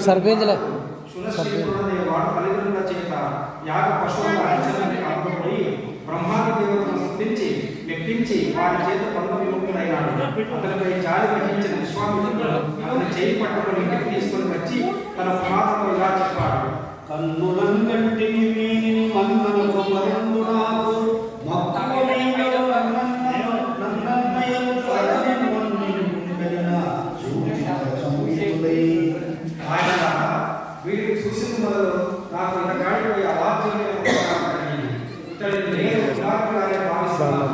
సర్పేంజ్లే వాడు తల్లిదండ్రుల చేత యాగ పశువుల అర్చనకి అమ్ముకుపోయి బ్రహ్మాది దేవతను స్తుతించి మెప్పించి వారి చేత బంధ విముక్తుడైనాడు. అతనిపై జాలి గ్రహించిన విశ్వామిత్రుడు అతని చేయి పట్టుకుని ఇంటికి తీసుకొని వచ్చి తన కుమార్తెతో ఇలా చెప్పాడు. కన్నులంగంటిని వీనిని మన్ననకు మరుండు నాకు వీటిని చూసిన మొదలు నాకు ఇంతకాడిపోయి అవాచ్యమైన ఇతడిని నేను కుమార్తెగానే భావిస్తున్నాను.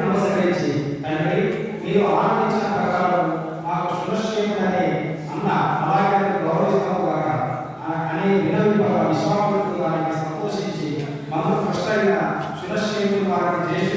నమస్కరించి తండ్రి మీరు ఆనందించిన ప్రకారం నాకు సురక్షితంగానే అన్న అలాగే గౌరవిస్తాము కాక అనే వినవి విశ్వామిత్రుడు వారికి సంతోషించి మనకు కష్టమైన సురక్షితులు వారిని చేసి